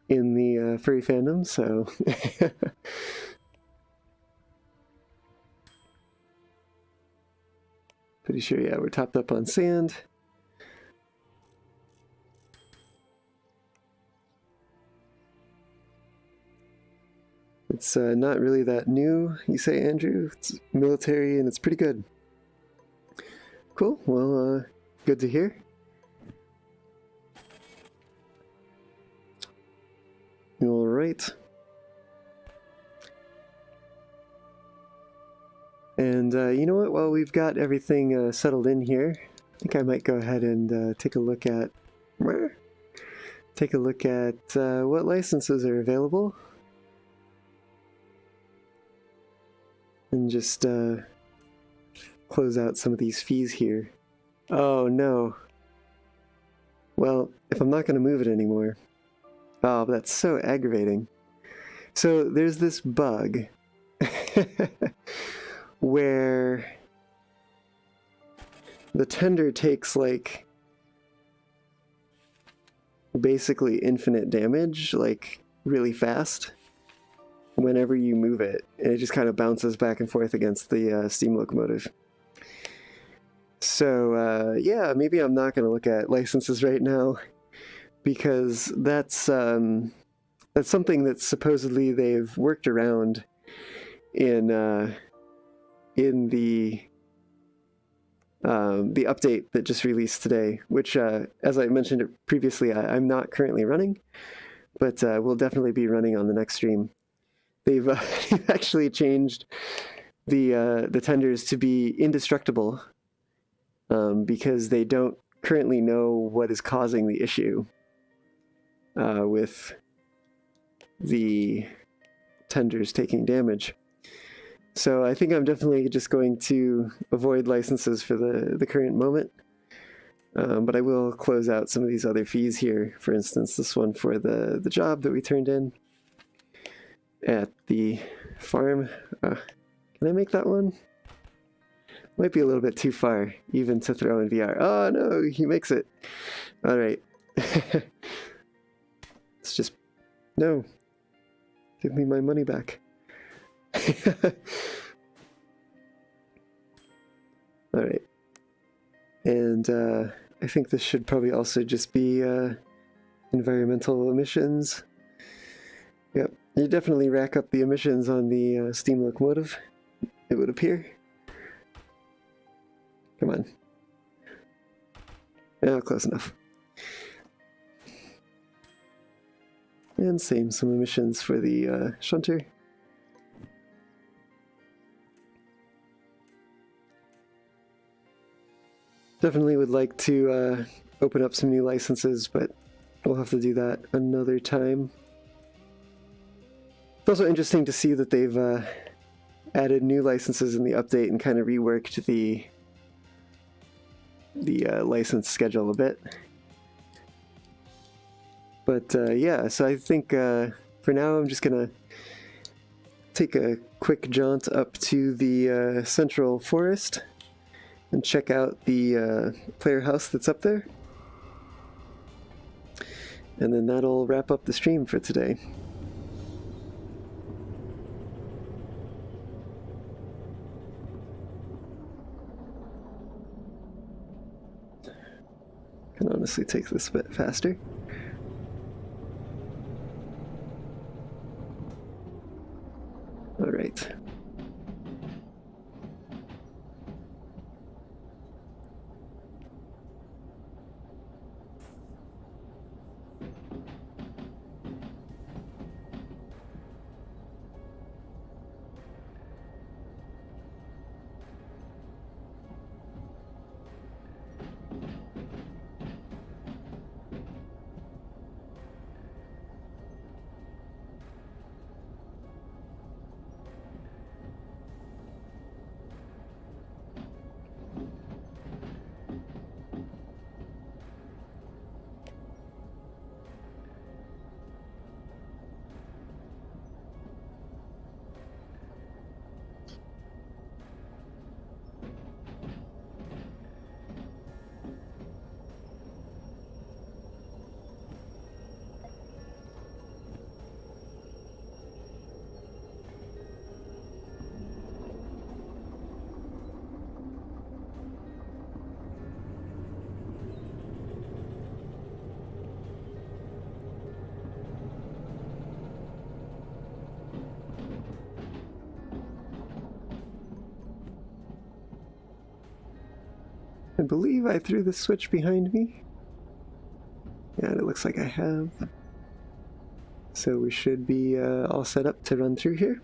in the furry fandom, so pretty sure, yeah, we're topped up on sand. It's not really that new, you say, Andrew. It's military and it's pretty good. Cool, well, good to hear. All right. And you know what, while we've got everything settled in here, I think I might go ahead and take a look at what licenses are available. And just close out some of these fees here. Oh no. Well, if I'm not going to move it anymore. Oh, that's so aggravating. So there's this bug where the tender takes like basically infinite damage, like really fast, whenever you move it, and it just kind of bounces back and forth against the steam locomotive. So yeah, maybe I'm not going to look at licenses right now, because that's something that supposedly they've worked around in the update that just released today, which, as I mentioned previously, I'm not currently running, but will definitely be running on the next stream. They've actually changed the tenders to be indestructible, because they don't currently know what is causing the issue with the tenders taking damage. So I think I'm definitely just going to avoid licenses for the current moment. But I will close out some of these other fees here. For instance, this one for the job that we turned in at the farm. Can I make that one? Might be a little bit too far, even to throw in VR. Oh no, he makes it. All right. It's just, no. Give me my money back. All right. And I think this should probably also just be environmental emissions. Yep, you definitely rack up the emissions on the steam locomotive, it would appear. Come on. Oh, close enough. And same, some emissions for the shunter. Definitely would like to open up some new licenses, but we'll have to do that another time. It's also interesting to see that they've added new licenses in the update and kind of reworked the license schedule a bit. But yeah, so I think for now I'm just gonna take a quick jaunt up to the central forest and check out the player house that's up there. And then that'll wrap up the stream for today. Can honestly take this a bit faster. All right. believe I threw the switch behind me. Yeah, it looks like I have. So we should be all set up to run through here.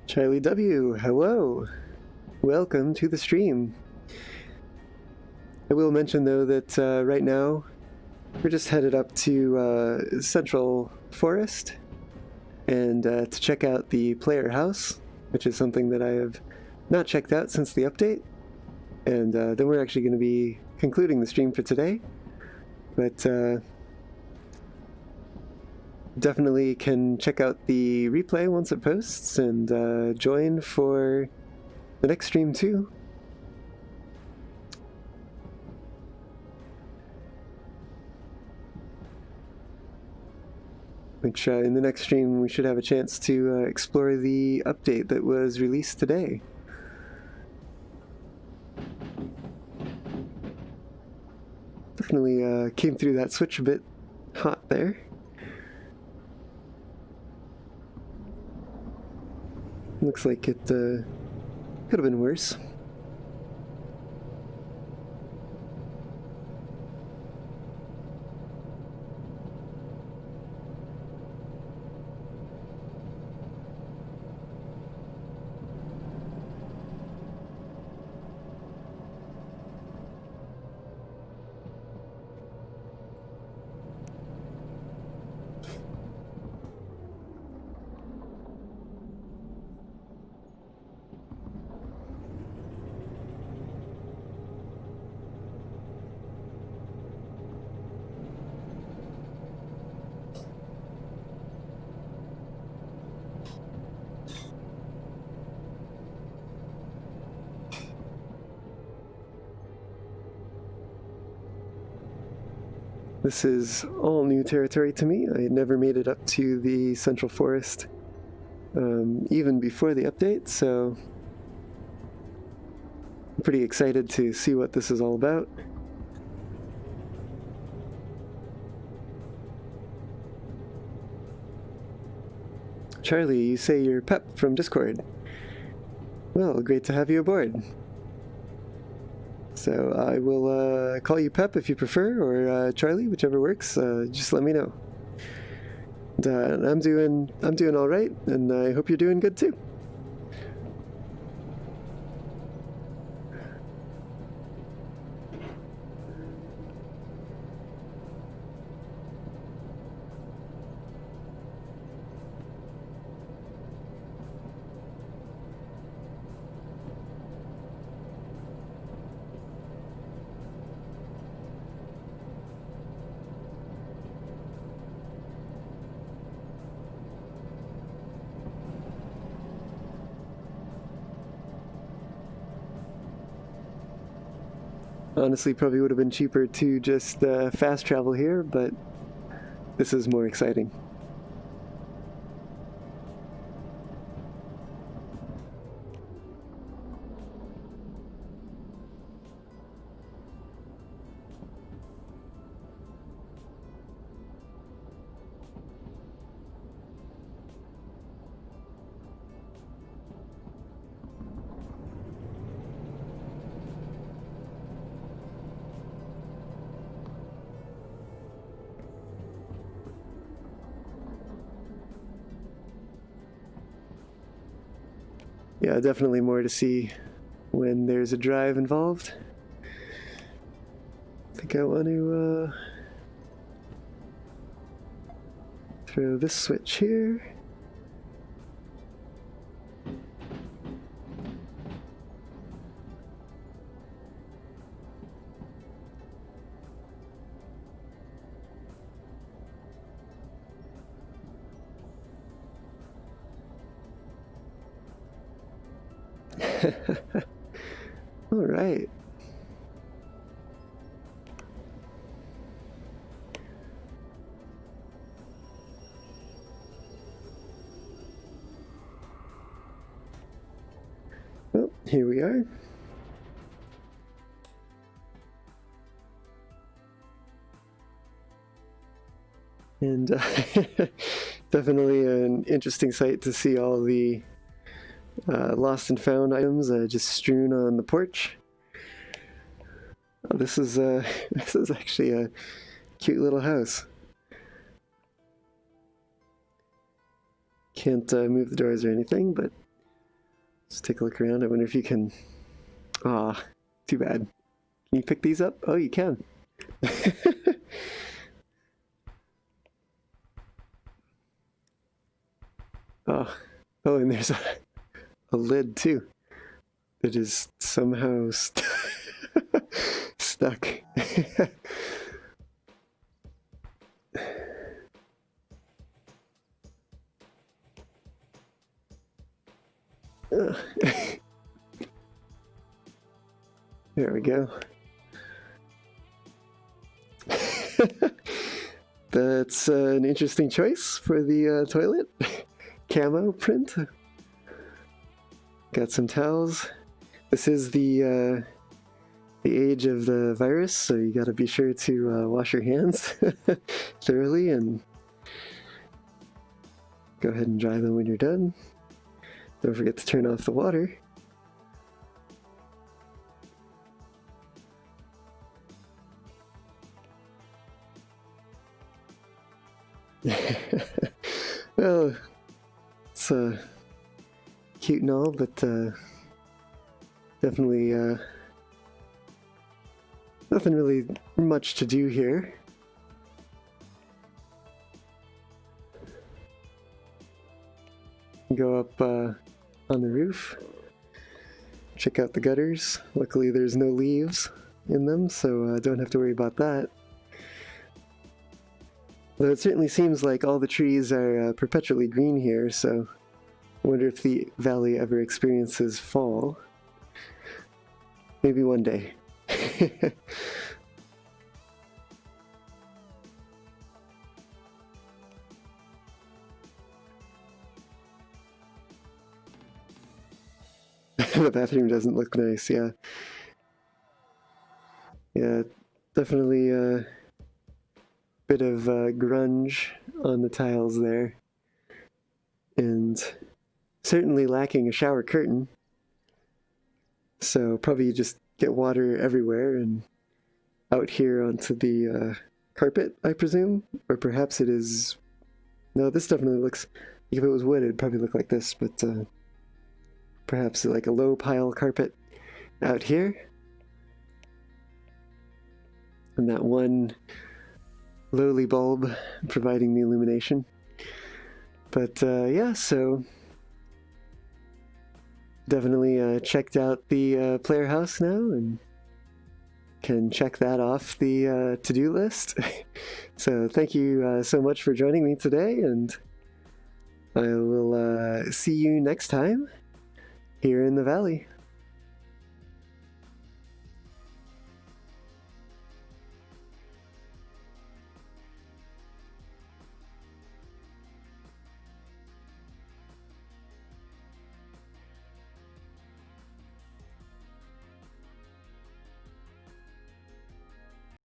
Charlie W, hello! Welcome to the stream. I will mention though that right now we're just headed up to Central Forest and to check out the player house, which is something that I have not checked out since the update. And then we're actually going to be concluding the stream for today. But definitely can check out the replay once it posts and join for the next stream too. Which in the next stream we should have a chance to explore the update that was released today. Definitely came through that switch a bit hot there. Looks like it could have been worse. This is all new territory to me. I had never made it up to the Central Forest even before the update, so I'm pretty excited to see what this is all about. Charlie, you say you're Pep from Discord. Well, great to have you aboard. So I will call you Pep if you prefer, or Charlie, whichever works. Just let me know. And, I'm doing all right, and I hope you're doing good too. Honestly, probably would have been cheaper to just fast travel here, but this is more exciting. Yeah, definitely more to see when there's a drive involved. I think I want to throw this switch here. All right. Well, here we are. And definitely an interesting sight to see all the lost and found items just strewn on the porch. Oh, this is this is actually a cute little house. Can't move the doors or anything, but let's take a look around. I wonder if you can. Ah, too bad. Can you pick these up? Oh, you can. Oh, oh, and there's a lid too that is somehow stuck. There we go. That's an interesting choice for the toilet. Camo print. Got some towels. This is the age of the virus, so you gotta be sure to wash your hands thoroughly and go ahead and dry them when you're done. Don't forget to turn off the water. Well, it's cute and all, but definitely nothing really much to do here. Go up on the roof, check out the gutters. Luckily there's no leaves in them, so don't have to worry about that. Though it certainly seems like all the trees are perpetually green here, so I wonder if the valley ever experiences fall. Maybe one day. The bathroom doesn't look nice, yeah. Yeah, definitely a bit of grunge on the tiles there. And certainly lacking a shower curtain. So probably just get water everywhere and out here onto the carpet, I presume? Or perhaps it is... No, this definitely looks... If it was wood, it'd probably look like this, but perhaps like a low pile carpet out here. And that one lowly bulb providing the illumination. But yeah, so definitely checked out the player house now and can check that off the to-do list. So thank you so much for joining me today, and I will see you next time here in the valley.